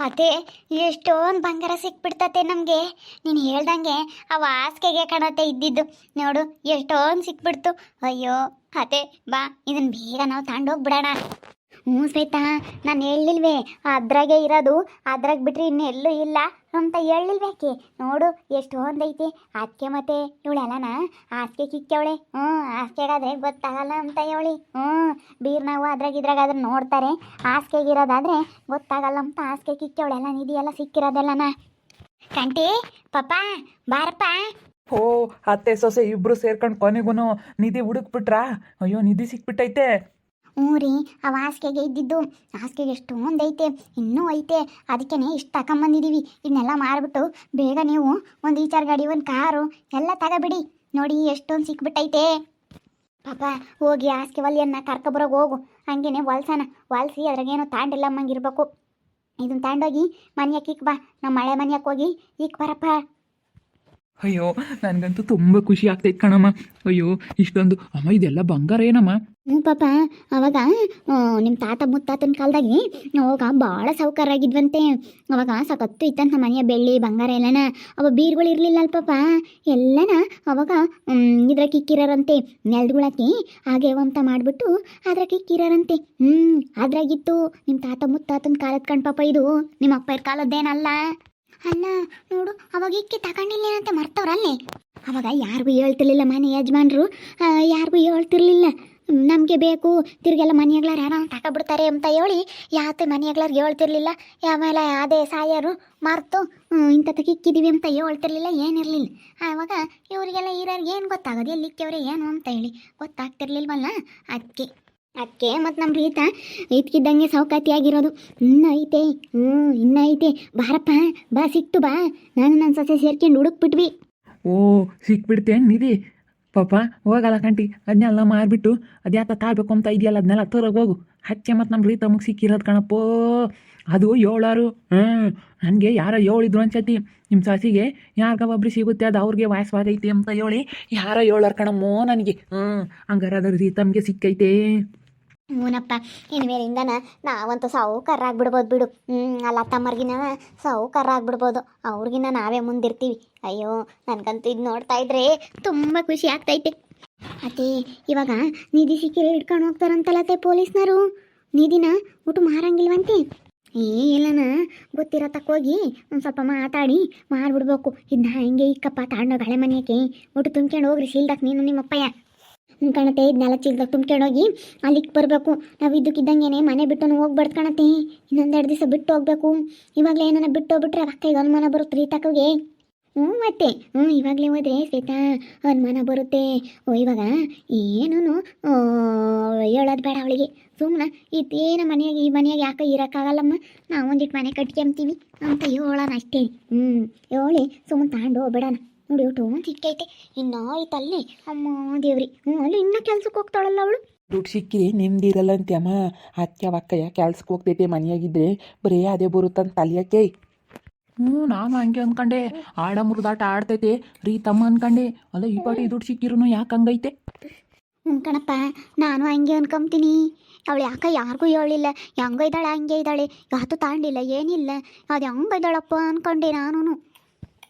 ಅದೇ ಎಷ್ಟೊಂದು ಬಂಗಾರ ಸಿಕ್ಬಿಡ್ತತೆ ನಮಗೆ. ನೀನು ಹೇಳ್ದಂಗೆ ಅವ ಹಾಸಿಗೆಗೆ ಕಾಣತ್ತೆ ಇದ್ದಿದ್ದು. ನೋಡು ಎಷ್ಟೊಂದು ಸಿಕ್ಬಿಡ್ತು. ಅಯ್ಯೋ ಅದೇ ಬಾ ಇದನ್ನು ಬೇಗ ನಾವು ತಗೊಂಡೋಗ್ಬಿಡೋಣ. ಹ್ಞೂ ಶ್ವೇತಾ, ನಾನು ಹೇಳಿಲ್ವೇ ಅದ್ರಾಗೆ ಇರೋದು, ಅದ್ರಾಗ ಬಿಟ್ರೆ ಇನ್ನೆಲ್ಲೂ ಇಲ್ಲ ಅಂತ ಹೇಳಿಲ್ಬೇಕೆ. ನೋಡು ಎಷ್ಟೊಂದು ಐತೆ. ಅದಕ್ಕೆ ಮತ್ತೆ ಇವಳೆಲ್ಲನ ಹಾಸಿಗೆ ಕಿಕ್ಕವಳೆ. ಹಾಸಿಗೆಗಾದ್ರೆ ಗೊತ್ತಾಗಲ್ಲ ಅಂತ ಹೇಳಿ. ಬೀರ್ ನಾವು ಇದ್ರಾಗಾದ್ರೆ ನೋಡ್ತಾರೆ, ಹಾಸಿಗೆಗಿರೋದಾದ್ರೆ ಗೊತ್ತಾಗಲ್ಲ ಅಂತ ಹಾಸಿಗೆ ಕಿಕ್ಕವಳೆಲ್ಲ ನಿಧಿ ಎಲ್ಲ ಸಿಕ್ಕಿರೋದೆಲ್ಲನ. ಕಂಟಿ ಪಾಪ ಬಾರಪ್ಪ. ಓ ಅತ್ತೆ ಸೊಸೆ ಇಬ್ರು ಸೇರ್ಕೊಂಡು ಕೊನೆಗೂ ನಿಧಿ ಹುಡುಕ್ಬಿಟ್ರಾ? ಅಯ್ಯೋ ನಿಧಿ ಸಿಕ್ಬಿಟ್ಟೈತೆ. ಹ್ಞೂ ರೀ, ಅವ ಹಾಸಿಗೆಗೆ ಇದ್ದಿದ್ದು. ಹಾಸಿಗೆಗೆ ಎಷ್ಟೊಂದು ಐತೆ, ಇನ್ನೂ ಐತೆ. ಅದಕ್ಕೇ ಇಷ್ಟು ತಗೊಂಬಂದಿದ್ದೀವಿ. ಇದನ್ನೆಲ್ಲ ಮಾರಿಬಿಟ್ಟು ಬೇಗ ನೀವು ಒಂದು ಈಚಾರ್ ಗಾಡಿ, ಒಂದು ಕಾರು ಎಲ್ಲ ತಗೋಬಿಡಿ. ನೋಡಿ ಎಷ್ಟೊಂದು ಸಿಕ್ಬಿಟ್ಟೈತೆ. ಪಾಪ ಹೋಗಿ ಹಾಸಿಗೆ ಒಲೆಯನ್ನ ಕರ್ಕೊಬರೋಗಿ ಹೋಗು. ಹಂಗೇನೆ ಹೊಲ್ಸನ ಹೊಲ್ಸಿ ಅದ್ರಾಗೇನೋ ತಾಂಡಿಲ್ಲಮ್ಮಂಗಿರ್ಬೇಕು. ಇದನ್ನು ತಾಂಡೋಗಿ ಮನೆಯಕ್ಕೆ ಇಕ್ ಬಾ. ನಮ್ಮ ಮಳೆ ಮನೆಯಕ್ಕೆ ಹೋಗಿ ಇಕ್ ಬರಪ್ಪ. ಅಯ್ಯೋ ನನಗಂತೂ ತುಂಬ ಖುಷಿ ಆಗ್ತೈತೆ ಕಣಮ್ಮ. ಅಯ್ಯೋ ಇಷ್ಟೊಂದು ಅಮ್ಮ, ಇದೆಲ್ಲ ಬಂಗಾರ ಏನಮ್ಮ? ಹ್ಞೂ ಪಾಪ, ಅವಾಗ ನಿಮ್ಮ ತಾತ ಮುತ್ತಾತನ ಕಾಲದಾಗೆ ಅವಾಗ ಭಾಳ ಸೌಕರ್ಯ ಆಗಿದ್ವಂತೆ. ಅವಾಗ ಸಖತ್ತು ಇತ್ತಂತ ನಮ್ಮ ಮನೆಯ ಬೆಳ್ಳಿ ಬಂಗಾರ ಎಲ್ಲನ. ಅವ ಬೀರ್ಗಳು ಇರಲಿಲ್ಲ ಅಲ್ಲ ಪಾಪ, ಎಲ್ಲನ ಅವಾಗ ಇದ್ರಾಗ ಕಿಕ್ಕಿರೋರಂತೆ. ನೆಲ್ದುಗಳಾಕಿ ಹಾಗೆ ಅಂತ ಮಾಡಿಬಿಟ್ಟು ಅದ್ರಾಗ ಕಿಕ್ಕಿರೋರಂತೆ. ಅದ್ರಾಗಿತ್ತು ನಿಮ್ಮ ತಾತ ಮುತ್ತಾತನ ಕಾಲದ ಕಣ್ ಪಾಪ. ಇದು ನಿಮ್ಮ ಅಪ್ಪರ ಕಾಲದ್ದೇನಲ್ಲ. ಅಲ್ಲ ನೋಡು, ಅವಾಗ ಇಕ್ಕಿ ತಗೊಂಡಿಲ್ಲ ಅಂತ ಮರ್ತವ್ರಲ್ಲೇ. ಅವಾಗ ಯಾರಿಗೂ ಹೇಳ್ತಿರ್ಲಿಲ್ಲ, ಮನೆ ಯಜಮಾನ್ರು ಯಾರಿಗೂ ಹೇಳ್ತಿರ್ಲಿಲ್ಲ. ನಮಗೆ ಬೇಕು ತಿರ್ಗೆಲ್ಲ ಮನೆಯಗ್ಲಾರು ಯಾರೋ ತಗೊಬಿಡ್ತಾರೆ ಅಂತ ಹೇಳಿ ಯಾವತ್ತೇ ಮನೆಯಗ್ಲಾರು ಹೇಳ್ತಿರ್ಲಿಲ್ಲ. ಆಮೇಲೆ ಅದೇ ಸಾಯರು ಮರ್ತು ಇಂಥದ್ದು ಇಕ್ಕಿದ್ದೀವಿ ಅಂತ ಹೇಳ್ತಿರ್ಲಿಲ್ಲ, ಏನಿರಲಿಲ್ಲ. ಆವಾಗ ಇವರಿಗೆಲ್ಲ ಇರೋರಿಗೆ ಏನು ಗೊತ್ತಾಗೋದು, ಎಲ್ಲಿಕ್ಕವ್ರೆ ಏನು ಅಂತ ಹೇಳಿ ಗೊತ್ತಾಗ್ತಿರ್ಲಿಲ್ವಲ್ಲ. ಅದಕ್ಕೆ ಮತ್ತು ನಮ್ಮ ರೀತ ಇದ್ಕಿದ್ದಂಗೆ ಸೌಕಾತಿಯಾಗಿರೋದು. ಇನ್ನೂ ಐತೆ, ಇನ್ನೂ ಐತೆ. ಬಾರಪ್ಪ ಬಾ, ಸಿಕ್ತು ಬಾ. ನಾನು ನನ್ನ ಸೊಸೆ ಸೇರ್ಕೊಂಡು ಹುಡುಕ್ಬಿಟ್ವಿ. ಓ ಸಿಕ್ಬಿಡ್ತೇನು ನಿಧಿ? ಪಾಪ ಹೋಗಲ್ಲ ಕಂಟಿ, ಅದನ್ನೆಲ್ಲ ಮಾರಿಬಿಟ್ಟು ಅದ್ಯಾತ ತಾಳ್ಬೇಕು ಅಂತ ಇದೆಯಲ್ಲ ಅದನ್ನೆಲ್ಲ ತರೋಗೋಗು. ಹಚ್ಚೆ ಮತ್ತು ನಮ್ಮ ರೀ ತಮಗೆ ಸಿಕ್ಕಿರೋದು ಕಣಪ್ಪೋ. ಅದು 7 ನನಗೆ ಯಾರೋ ಹೇಳಿದ್ರು ಅನ್ಸತಿ, ನಿಮ್ಮ ಸಾಸಿಗೆ ಯಾರಿಗ ಒಬ್ರು ಸಿಗುತ್ತೆ ಅದು ಅವ್ರಿಗೆ ವಾಯಸ್ವಾಗೈತೆ ಅಂತ ಹೇಳಿ ಯಾರೋ 7 ಕಣಮ್ಮೋ ನನಗೆ. ಹಂಗಾರೆ ಅದ್ರ ರೀ ತಮಗೆ ಸಿಕ್ಕೈತೆ. ಹ್ಞೂನಪ್ಪ, ಇನ್ಮೇಲಿಂದನ ನಾವಂತೂ ಸಾವುಕಾರ ಆಗ್ಬಿಡ್ಬೋದು ಬಿಡು. ಅಲ್ಲ ತಮ್ಮರ್ಗಿನ ಸಾವುಕಾರ ಆಗ್ಬಿಡ್ಬೋದು. ಅವ್ರಿಗಿನ್ನ ನಾವೇ ಮುಂದಿರ್ತೀವಿ. ಅಯ್ಯೋ ನನಗಂತೂ ಇದು ನೋಡ್ತಾ ಇದ್ರೆ ತುಂಬ ಖುಷಿ ಆಗ್ತೈತೆ. ಅದೇ ಇವಾಗ ನಿಧಿ ಸಿಕ್ಕಿರೋ ಹಿಡ್ಕೊಂಡು ಹೋಗ್ತಾರಂತಲ್ಲತ್ತೆ ಪೊಲೀಸ್ನವರು. ನಿಧಿನ ಊಟ ಮಾರಂಗಿಲ್ವಂತೆ. ಎಲ್ಲನ ಗೊತ್ತಿರೋ ತಕ್ಕೋಗಿ ಒಂದು ಸ್ವಲ್ಪ ಮಾತಾಡಿ ಮಾರ್ಬಿಡ್ಬೇಕು. ಇದನ್ನ ಹಿಂಗೆ ಇಕ್ಕಪ್ಪ ತಾಂಡೋಗಿ ಹಳೆ ಮನೆಯಕ್ಕೆ ಊಟ ತುಂಬ್ಕೊಂಡು ಹೋಗ್ರಿ ಶೀಲ್ದಾಕ್ ನೀನು ನಿಮ್ಮಪ್ಪಯ್ಯ. ಕಾಣತ್ತೆ, ಇದನ್ನೆಲ್ಲ ಚೀಲ್ದಾಗ ತುಂಬ್ಕೊಂಡೋಗಿ ಅಲ್ಲಿಗೆ ಬರಬೇಕು. ನಾವು ಇದ್ದಕ್ಕಿದ್ದಂಗೆ ಮನೆ ಬಿಟ್ಟು ಹೋಗ್ಬಾರ್ದು ಕಾಣತ್ತೆ. ಇನ್ನೊಂದೆರಡು ದಿವಸ ಬಿಟ್ಟು ಹೋಗ್ಬೇಕು. ಇವಾಗಲೇ ಏನನ್ನ ಬಿಟ್ಟು ಹೋಗ್ಬಿಟ್ರೆ ಅಕ್ಕ ಈಗ ಅನುಮಾನ ಬರುತ್ತೆ ರೀ ತಕೋಗೆ. ಮತ್ತೆ ಇವಾಗಲೇ ಹೋದ್ರೆ ಶ್ವೇತಾ ಅನುಮಾನ ಬರುತ್ತೆ. ಇವಾಗ ಏನೂ ಹೇಳೋದು ಬೇಡ ಅವಳಿಗೆ. ಸುಮ್ಮನೆ ಇದೇನ ಮನೆಯಾಗ ಈ ಮನೆಯಾಗ ಯಾಕೆ ಇರೋಕ್ಕಾಗಲ್ಲಮ್ಮ, ನಾವು ಒಂದಿಟ್ಟು ಮನೆ ಕಟ್ಕೊಂತೀವಿ ಅಂತ ಹೇಳೋಣ ಅಷ್ಟೇ. ಹೇಳಿ ಸುಮ್ಮನೆ ತಗೊಂಡು ಹೋಗ್ಬಿಡೋಣ. ನೋಡಿ ಒಟ್ಟು ಒಂದು ಸಿಕ್ಕೈತೆ, ಇನ್ನೂ ಐತಲ್ಲಿ. ಅಮ್ಮ ದೇವ್ರಿ, ಅಲ್ಲಿ ಇನ್ನೂ ಕೆಲ್ಸಕ್ಕೆ ಹೋಗ್ತಾಳಲ್ಲ ಅವಳು. ದುಡ್ಡು ಸಿಕ್ಕಿರಿ ನಿಮ್ದಿರಲ್ಲ ಅಂತ್ಯಮ್ಮ. ಅತ್ತೆ ಅಕ್ಕಯ್ಯ ಕೆಲ್ಸಕ್ಕೆ ಹೋಗ್ತೈತೆ, ಮನೆಯಾಗಿದ್ರೆ ಬರೀ ಅದೇ ಬರುತ್ತಂತ ತಲಿಯಕ್ಕೆ. ನಾನು ಹಂಗೆ ಅಂದ್ಕೊಂಡೆ, ಆಡ ಮುರಿದಾಟ ಆಡ್ತೈತೆ ರೀ ತಮ್ಮ ಅಂದ್ಕೊಂಡೆ. ಅಲ್ಲ ಈ ಪಾಟಿ ದುಡ್ಡು ಸಿಕ್ಕಿರೂ ಯಾಕೆ ಹಂಗೈತೆ? ಕಣಪ್ಪ, ನಾನು ಹಂಗೆ ಅನ್ಕೊಂತೀನಿ. ಅವಳು ಯಾಕೆ ಯಾರಿಗೂ ಹೇಳಿಲ್ಲ, ಹೆಂಗ ಇದ್ದಾಳೆ ಹಂಗೆ ಇದ್ದಾಳೆ, ಯಾತು ತಾಂಡಿಲ್ಲ ಏನಿಲ್ಲ. ಅದು ಹೆಂಗ ಇದ್ದಾಳಪ್ಪ ಅಂದ್ಕೊಂಡೆ ನಾನು.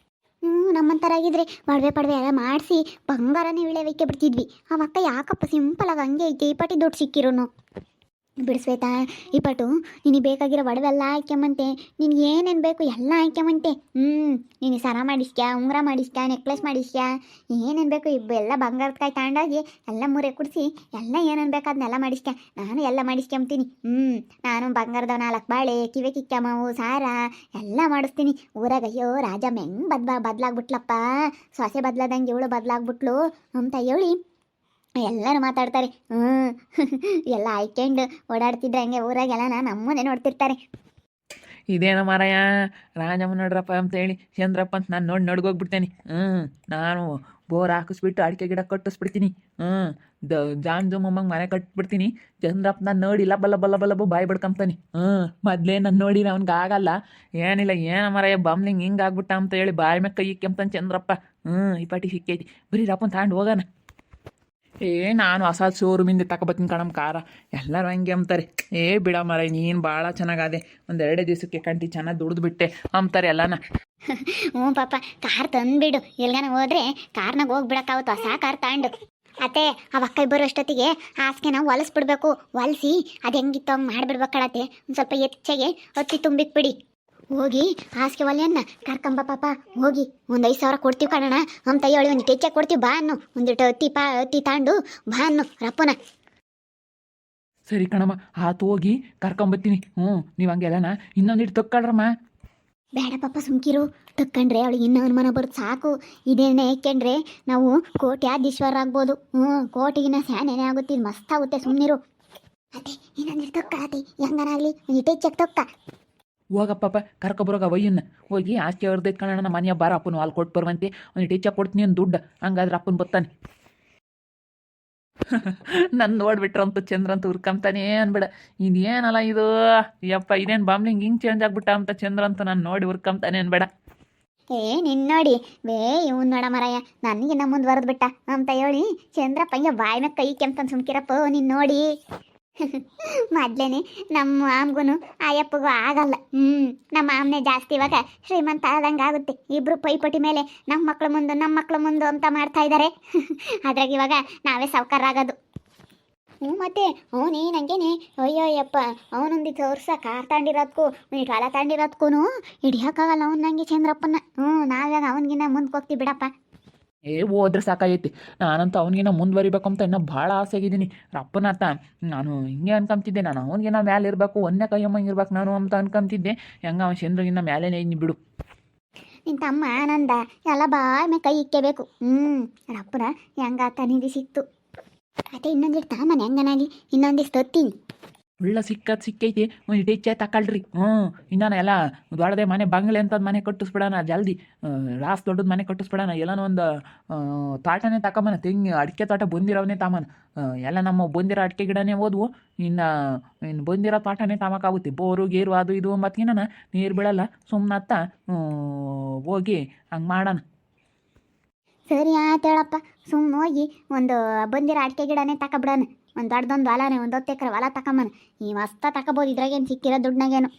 ನಮ್ಮಂತರಾಗಿದ್ರೆ ಒಡವೆ ಎಲ್ಲ ಮಾಡಿಸಿ ಬಂಗಾರನೇ ವಿಳೆವಿಕ್ಕೆ ಬಿಡ್ತಿದ್ವಿ. ಅವಕ್ಕ ಯಾಕಪ್ಪ ಸಿಂಪಲಾಗಿ ಹಂಗೆ ಐತೆ ಈ ಪಾಟಿ ದುಡ್ಡು ಸಿಕ್ಕಿರೋನು. ಬಿಡಿಸ್ವೇತಾ, ಈ ಪಟು ನಿನಗೆ ಬೇಕಾಗಿರೋ ಒಡವೆಲ್ಲ ಆಯ್ಕೆಮಂತೆ. ನಿನಗೆ ಏನೇನು ಬೇಕು ಎಲ್ಲ ಆಯ್ಕೆಮಂತೆ. ನೀನು ಸರ ಮಾಡಿಸ್ಕ್ಯಾ, ಉಂಗುರ ಮಾಡಿಸ್ಕ್ಯಾ, ನೆಕ್ಲೆಸ್ ಮಾಡಿಸ್ಕ್ಯಾ, ಏನೇನು ಬೇಕು ಇವೆಲ್ಲ ಬಂಗಾರದ ಕಾಯಿ ತಗೊಂಡೋಗಿ ಎಲ್ಲ ಮುರೆ ಕುಡಿಸಿ ಎಲ್ಲ ಏನೇನು ಬೇಕು ಅದನ್ನೆಲ್ಲ ಮಾಡಿಸ್ಕ್ಯಾ. ನಾನು ಎಲ್ಲ ಮಾಡಿಸ್ಕೊಂತೀನಿ. ನಾನು ಬಂಗಾರದ 4 ಬಾಳೆ, ಕಿವೆ ಕಿಕ್ಕಮ್ಮವು, ಸಾರ ಎಲ್ಲ ಮಾಡಿಸ್ತೀನಿ. ಊರಾಗ ಅಯ್ಯೋ ರಾಜಮ್ಮ ಹೆಂಗೆ ಬದಲಾಗ್ಬಿಟ್ಲಪ್ಪ, ಸೊಸೆ ಬದಲಾದಂಗೆ ಇವಳು ಬದಲಾಗ್ಬಿಟ್ಲು ಅಂತ ಹೇಳಿ ಎಲ್ಲರೂ ಮಾತಾಡ್ತಾರೆ. ಎಲ್ಲ ಆಯ್ಕೊಂಡು ಓಡಾಡ್ತಿದ್ರೆ ಹಂಗೆ ಊರಾಗೆಲ್ಲ ನಮ್ಮನೆ ನೋಡ್ತಿರ್ತಾರೆ. ಇದೇನ ಮಾರಾಯ ರಾಜಮ್ಮ ನೋಡ್ರಪ್ಪ ಅಂತೇಳಿ ಚಂದ್ರಪ್ಪ ಅಂತ ನಾನು ನೋಡಿ ನಡ್ಗೋಗ್ಬಿಡ್ತೇನೆ. ನಾನು ಬೋರ್ ಹಾಕಿಸ್ಬಿಟ್ಟು ಅಡಿಕೆ ಗಿಡ ಕಟ್ಟಿಸ್ಬಿಡ್ತೀನಿ. ಜಾನ್ ಜುಮ್ಮಮ್ಮಂಗೆ ಮನೆ ಕಟ್ಬಿಡ್ತೀನಿ. ಚಂದ್ರಪ್ಪ ನಾನು ನೋಡಿ ಲಬ್ಬ ಬಾಯಿ ಬಿಡ್ಕೊಂತಾನೆ. ಮೊದಲೇ ನಾನು ನೋಡಿ ಅವ್ನಿಗೆ ಆಗಲ್ಲ, ಏನಿಲ್ಲ ಏನ ಮಾರಾಯ ಬಂಬ್ಲಿಂಗ್ ಹಿಂಗೆ ಆಗ್ಬಿಟ್ಟ ಅಂತ ಹೇಳಿ ಬಾಯಿ ಮ್ಯಾಗ ಕೈ ಕೆಂಪ್ತಾನೆ ಚಂದ್ರಪ್ಪ. ಈ ಪಾಟಿ ಸಿಕ್ಕೈತಿ, ಬರೀ ರಪ್ಪನ ತಗೊಂಡು ಹೋಗೋಣ. ನಾನು ಹೊಸ ಶೋರೂಮಿಂದ ತಗೊಬತ್ತೀನಿ ಕಣಮ್ಮ ಕಾರ. ಎಲ್ಲರೂ ಹಂಗೆ ಅಂತಾರೆ. ಬಿಡ ಮರ ನೀನು ಭಾಳ ಚೆನ್ನಾಗದೆ, ಒಂದು 2 ದಿವಸಕ್ಕೆ ಕಂಟಿ ಚೆನ್ನಾಗಿ ದುಡ್ದು ಬಿಟ್ಟೆ ಅಂತಾರೆ ಎಲ್ಲನ. ಹ್ಞೂ ಪಾಪ, ಕಾರ್ ತಂದುಬಿಡು. ಎಲ್ಗಾನ ಹೋದ್ರೆ ಕಾರ್ನಾಗ ಹೋಗ್ಬಿಡಕ್ಕಾವತ್ತು ಹೊಸ ಕಾರ್ ತಗೊಂಡು. ಅತ್ತೆ ಆ ಅಕ್ಕ ಬರೋ ಅಷ್ಟೊತ್ತಿಗೆ ಹಾಸಿಗೆ ನಾವು ಹೊಲಿಸ್ಬಿಡ್ಬೇಕು. ಹೊಲಿಸಿ ಅದು ಹೆಂಗಿತ್ತು ಹಂಗೆ ಮಾಡಿಬಿಡ್ಬೇಕು ಕಣತ್ತೆ. ಒಂದು ಸ್ವಲ್ಪ ಹೆಚ್ಚಾಗೆ ಹೊತ್ತಿ ತುಂಬಿಕ್ಬಿಡಿ. ಹೋಗಿ ಹಾಸಿಗೆ ಒಲೆಯನ್ನ ಕರ್ಕೊಂಬ ಪಾಪ. ಹೋಗಿ ಒಂದು 5,000 ಕೊಡ್ತೀವಿ ಕಣಣ ಅಂತ ಹೇಳಿ ಒಂದು ಹೆಚ್ಚಾಗಿ ಕೊಡ್ತೀವಿ ಬಾ ಅನ್ನು. ಒಂದಿಟ್ಟು ಹತ್ತಿ ತಾಂಡು ಬಾ ಅನ್ನು ರಪ್ಪನ. ಸರಿ ಕಣಮ್ಮ, ಆತು ಹೋಗಿ ಕರ್ಕೊಂಬತ್ತೀನಿ. ನೀವು ಹಂಗೆಲ್ಲನ ಇನ್ನೊಂದಿಟ್ಟು ತಕ್ಕೊಳ್ರಮ್ಮ. ಬೇಡ ಪಾಪ ಸುಮ್ಕಿರು. ತಕ್ಕಂಡ್ರೆ ಅವಳಿಗೆ ಇನ್ನೂ ಅನುಮಾನ ಬರುತ್ತೆ ಸಾಕು. ಇದೇನೇ ಏಕೆಂದ್ರೆ ನಾವು ಕೋಟ್ಯಾಧೀಶ್ವರ ಆಗ್ಬೋದು. ಕೋಟಿಗಿನ ಸ್ಯಾನೇನೇ ಆಗುತ್ತೆ. ಇದು ಮಸ್ತ್ ಆಗುತ್ತೆ, ಸುಮ್ಮನಿರು. ಅದೇ ಇನ್ನೊಂದಿಟ್ಟು ತಕ್ಕಳತಿ ಹೆಂಗನಾಗ್ಲಿ ಒಂದಿಟ್ಟು ಹೆಚ್ಚಾಗಿ ತಕ್ಕ. ಹೋಗಪ್ಪ ಕರ್ಕೊಬರೋಗ ವಯ್ಯನ್ನ. ಹೋಗಿ ಆಸ್ತಿ ಅವ್ರದ್ದು ಕಣ ನಮ್ಮ ಮನೆಯ ಬಾರ ಅಪ್ಪನು ಅಲ್ಲಿ ಕೊಟ್ಟು ಬರುವಂತೆ ಒಂದಿಟ್ಟು ಹೆಚ್ಚಾಗಿ ಕೊಡ್ತೀನಿ ಒಂದು ದುಡ್ಡು. ಹಂಗಾದ್ರೆ ಅಪ್ಪನ ಬರ್ತಾನೆ. ನನ್ನ ನೋಡ್ಬಿಟ್ರಂತೂ ಚಂದ್ರ ಅಂತ ಹುರ್ಕೊಂತಾನೆ ಅನ್ಬೇಡ. ಇದೇನಲ್ಲ ಇದು ಯಪ್ಪ, ಇದೇನು ಬಾಮ್ಲಿಂಗ್ ಹಿಂಗೆ ಚೇಂಜ್ ಆಗ್ಬಿಟ್ಟ ಅಂತ ಚಂದ್ರ ಅಂತ ನಾನು ನೋಡಿ ಹುರ್ಕೊಂತಾನೆ ಅನ್ಬೇಡ. ನಿನ್ನ ನೋಡಿ ಇವ್ನು ನೋಡ ಮರಯ್ಯ ನನಗಿನ್ನ ಮುಂದುವರೆದು ಬಿಟ್ಟ ಅಂತ ಹೇಳಿ ಚಂದ್ರಪ್ಪ ಹಿಂಗೆ ಬಾಯಿ ಮ್ಯಾಗ ಕೈ ಕೆಂಪನ್ ಸುಮ್ಕಿರಪ್ಪ. ನೀನು ನೋಡಿ ಮೊದ್ಲೇನೆ ನಮ್ಮ ಮಾಮ್ಗೂ ಆಯಪ್ಪಗೂ ಆಗಲ್ಲ. ನಮ್ಮ ಮಾಮನೆ ಜಾಸ್ತಿ ಇವಾಗ ಶ್ರೀಮಂತ ಆದಂಗೆ ಆಗುತ್ತೆ. ಇಬ್ರು ಪೈಪೋಟಿ ಮೇಲೆ ನಮ್ಮ ಮಕ್ಳ ಮುಂದೆ ಅಂತ ಮಾಡ್ತಾ ಇದ್ದಾರೆ. ಅದ್ರಾಗ ಇವಾಗ ನಾವೇ ಸಾವ್ಕಾರ ಆಗೋದು. ಮತ್ತೆ ನೀನು ಹಂಗೇನೆ ಅಯ್ಯಪ್ಪ ಅವನೊಂದಿತ್ತು ವರ್ಷ ಕಾರ್ ತಾಂಡಿರೋದಕ್ಕೂ ಒಂದಿಟ್ಟು ಹೊಲ ತಾಂಡಿರೋದಕ್ಕೂ ಹಿಡಿಯೋಕ್ಕಾಗಲ್ಲ ಅವ್ನು ನಂಗೆ ಚಂದ್ರಪ್ಪನ. ನಾವ್ಯಾಗ ಅವನಿಗಿನ್ನ ಮುಂದಕ್ಕೆ ಹೋಗ್ತೀವಿ ಬಿಡಪ್ಪ. ಹೋದ್ರೆ ಸಾಕಾಗೈತಿ. ನಾನಂತೂ ಅವನಿಗಿನ ಮುಂದುವರಿಬೇಕಂತ ಇನ್ನೂ ಭಾಳ ಆಸೆ ಆಗಿದ್ದೀನಿ. ರಪ್ಪನಾತ ನಾನು ಹಿಂಗೆ ಅನ್ಕೊಂತಿದ್ದೆ. ನಾನು ಅವನಿಗಿನ ಮ್ಯಾಲೆ ಇರಬೇಕು, ಒಂದೇ ಕೈಯಮ್ಮಂಗೆ ಇರ್ಬೇಕು ನಾನು ಅಂತ ಅನ್ಕೊಂತಿದ್ದೆ. ಹೆಂಗೆ ಅವನ ಚಂದ್ರಗಿನ್ನ ಮ್ಯಾಲೇನೇ ಇನ್ನು ಬಿಡು. ನಿನ್ನ ತಮ್ಮ ಆನಂದ ಎಲ್ಲ ಬಾಯ್ ಮೇ ಕೈ ಇಕ್ಕಬೇಕು. ರಪ್ಪನ ಹೆಂಗಾತ ನಿಧಿ ಸಿಕ್ತು. ಅದೇ ಇನ್ನೊಂದಿಟ್ಟು ತಾಮನೆ ಹೆಂಗನಾಗಿ ಇನ್ನೊಂದಿಷ್ಟು ತತ್ತೀನಿ. ಉಳ್ಳ ಸಿಕ್ಕೈತಿ ಒಂದಿಟ್ಟು ಹೆಚ್ಚೆ ತಗೊಳ್ರಿ. ಇನ್ನಾನ ಎಲ್ಲ ದೊಡ್ಡದೇ ಮನೆ ಬಂಗ್ಲೆ ಅಂತದ್ದು ಮನೆ ಕಟ್ಟಿಸ್ಬಿಡೋಣ ಜಲ್ದಿ. ರಾಸ್ ದೊಡ್ಡದು ಮನೆ ಕಟ್ಟಿಸ್ಬಿಡೋಣ. ಎಲ್ಲನೂ ಒಂದು ತೋಟನೇ ತಗೊಂಬನ. ತೆಂಗು ಅಡಿಕೆ ತೋಟ ಬಂದಿರೋವನ್ನೇ ತಾಮನ. ಎಲ್ಲ ನಮ್ಮ ಬಂದಿರೋ ಅಡಿಕೆ ಗಿಡನೇ ಓದ್ವು. ಇನ್ನು ಬಂದಿರೋ ತೋಟನೇ ತಾಮಕ್ಕಾಗುತ್ತೆ. ಬೋರು ಗೀರು ಅದು ಇದು ಮತ್ತಿನ ನೀರು ಬೀಳಲ್ಲ. ಸುಮ್ಮನತ್ತ ಹೋಗಿ ಹಂಗೆ ಮಾಡೋಣ. ಸರಿ ಆಯ್ತು ಹೇಳಪ್ಪ. ಸುಮ್ಮನೆ ಹೋಗಿ ಒಂದು ಬಂದಿರೋ ಅಡಿಕೆ ಗಿಡನೇ ತಗೊಬಿಡೋಣ. ಒಂದು ದೊಡ್ಡದೊಂದು ಹೊಲನೇ 10 ಎಕರೆ ಹೊಲ ತಗೊಂಬನ. ಈ ಮಸ್ತ ತಗೋಬೋದು. ಇದ್ರಾಗೇನು ಸಿಕ್ಕಿರೋ ದುಡ್ನಾಗೇನು.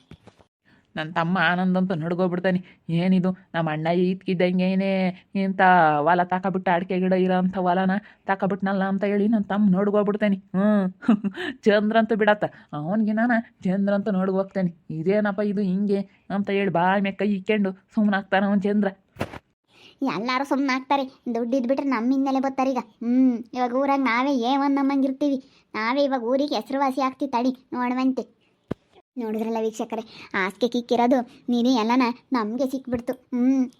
ನನ್ನ ತಮ್ಮ ಆನಂದಂತೂ ನಡ್ಗೋಗ್ಬಿಡ್ತಾನೆ. ಏನಿದು ನಮ್ಮ ಅಣ್ಣ ಇದ್ಕಿದ್ದಂಗೇನೆ ಇಂಥ ಹೊಲ ತಗೊಬಿಟ್ಟು ಅಡಿಕೆ ಗಿಡ ಇರೋಂಥ ಹೊಲನ ತಗೊಬಿಟ್ನಲ್ಲ ಅಂತ ಹೇಳಿ ನನ್ನ ತಮ್ಮ ನೋಡ್ಗೋಗ್ಬಿಡ್ತಾನೆ. ಚಂದ್ರಂತೂ ಬಿಡತ್ತ ಅವನಿಗೆ ನಾನು ಚಂದ್ರಂತೂ ನೋಡ್ಗೋಗ್ತಾನೆ. ಇದೇನಪ್ಪ ಇದು ಹಿಂಗೆ ಅಂತ ಹೇಳಿ ಬಾಯಿ ಮೇಲೆ ಕೈ ಇಕ್ಕೊಂಡು ಸುಮ್ಮನಾಗ್ತಾನೆ ಅವನು ಚಂದ್ರ. ಎಲ್ಲರೂ ಸುಮ್ಮನೆ ಆಗ್ತಾರೆ. ದುಡ್ಡು ಇದ್ಬಿಟ್ರೆ ನಮ್ಮ ಹಿಂದೆಲೆ ಬರ್ತಾರೆ ಈಗ. ಇವಾಗ ಊರಾಗ ನಾವೇ ನಮ್ಮಂಗಿರ್ತೀವಿ. ನಾವೇ ಇವಾಗ ಊರಿಗೆ ಹೆಸರುವಾಸಿ ಆಗ್ತೀವಿ. ತಡಿ ನೋಡುವಂತೆ. ನೋಡಿದ್ರಲ್ಲ ವೀಕ್ಷಕರೇ, ಹಾಸಿಗೆ ಕಿಕ್ಕಿರೋದು ನೀನು ಎಲ್ಲನ ನಮಗೆ ಸಿಕ್ಬಿಡ್ತು.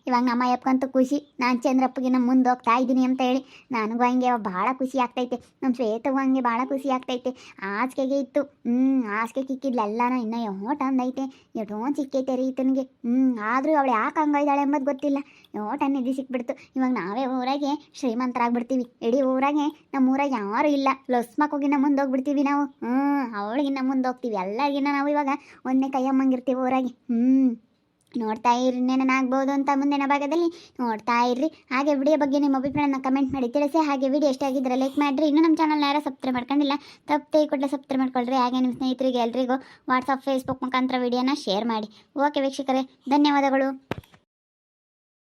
ಇವಾಗ ನಮ್ಮ ಅಯ್ಯಪ್ಪಂತೂ ಖುಷಿ. ನಾನು ಚಂದ್ರಪ್ಪಗೆ ನಮ್ಮ ಮುಂದೆ ಹೋಗ್ತಾ ಇದ್ದೀನಿ ಅಂತ ಹೇಳಿ. ನನಗೂ ಹಂಗೆ ಭಾಳ ಖುಷಿ ಆಗ್ತೈತೆ. ನಮ್ಮ ಶ್ವೇತಗೂ ಹಂಗೆ ಭಾಳ ಖುಷಿ ಆಗ್ತೈತೆ. ಹಾಸಿಗೆಗೆ ಇತ್ತು. ಹಾಸಿಗೆ ಕಿಕ್ಕಿದ್ಲೆಲ್ಲನ ಇನ್ನೂ ಯೋಟ ಅಂದೈತೆ. ಎಷ್ಟೊಂದು ಸಿಕ್ಕೈತೆ ರೀ ಈತನಿಗೆ. ಆದರೂ ಅವಳು ಯಾಕೆ ಹಂಗಿದ್ದಾಳೆ ಎಂಬುದು ಗೊತ್ತಿಲ್ಲ. ಯೋಟ ನಿಧಿ ಸಿಕ್ಬಿಡ್ತು. ಇವಾಗ ನಾವೇ ಊರಾಗೆ ಶ್ರೀಮಂತರಾಗ್ಬಿಡ್ತೀವಿ. ಇಡೀ ಊರಾಗೆ ನಮ್ಮ ಊರಾಗೆ ಯಾರೂ ಇಲ್ಲ. ಲೊಸ್ಮಕ್ಕೋಗಿನ್ನ ಮುಂದೆ ಹೋಗ್ಬಿಡ್ತೀವಿ ನಾವು. ಅವಳಿಗಿನ್ನ ಮುಂದೆ ಹೋಗ್ತೀವಿ. ಎಲ್ಲರಿಗಿನ್ನ ನಾವು ಇವಾಗ ಒಂದೇ ಕೈಯಮ್ಮಂಗಿರ್ತೀವಿ ಊರಾಗೆ. ನೋಡ್ತಾ ಇರ್ರಿ. ಏನೇನಾಗ್ಬೋದು ಅಂತ ಮುಂದಿನ ಭಾಗದಲ್ಲಿ ನೋಡ್ತಾ ಇರ್ರಿ. ಹಾಗೆ ವಿಡಿಯೋ ಬಗ್ಗೆ ನಿಮ್ಮ ಅಭಿಪ್ರಾಯನ ಕಮೆಂಟ್ ಮಾಡಿ ತಿಳಿಸಿ. ಹಾಗೆ ವಿಡಿಯೋ ಇಷ್ಟ ಆಗಿದ್ರೆ ಲೈಕ್ ಮಾಡಿರಿ. ಇನ್ನೂ ನಮ್ಮ ಚಾನಲ್ನ ಯಾರೋ ಸಬ್ಸ್ಕ್ರೈಬ್ ಮಾಡ್ಕೊಂಡಿಲ್ಲ, ತಪ್ಪದೆ ಕೂಡಲೇ ಸಬ್ಸ್ಕ್ರೈಬ್ ಮಾಡ್ಕೊಳ್ರಿ. ಹಾಗೆ ನಿಮ್ಮ ಸ್ನೇಹಿತರಿಗೆ ಎಲ್ರಿಗೂ ವಾಟ್ಸಪ್ ಫೇಸ್ಬುಕ್ ಮುಖಾಂತರ ವಿಡಿಯೋನ ಶೇರ್ ಮಾಡಿ. ಓಕೆ ವೀಕ್ಷಕರೇ, ಧನ್ಯವಾದಗಳು.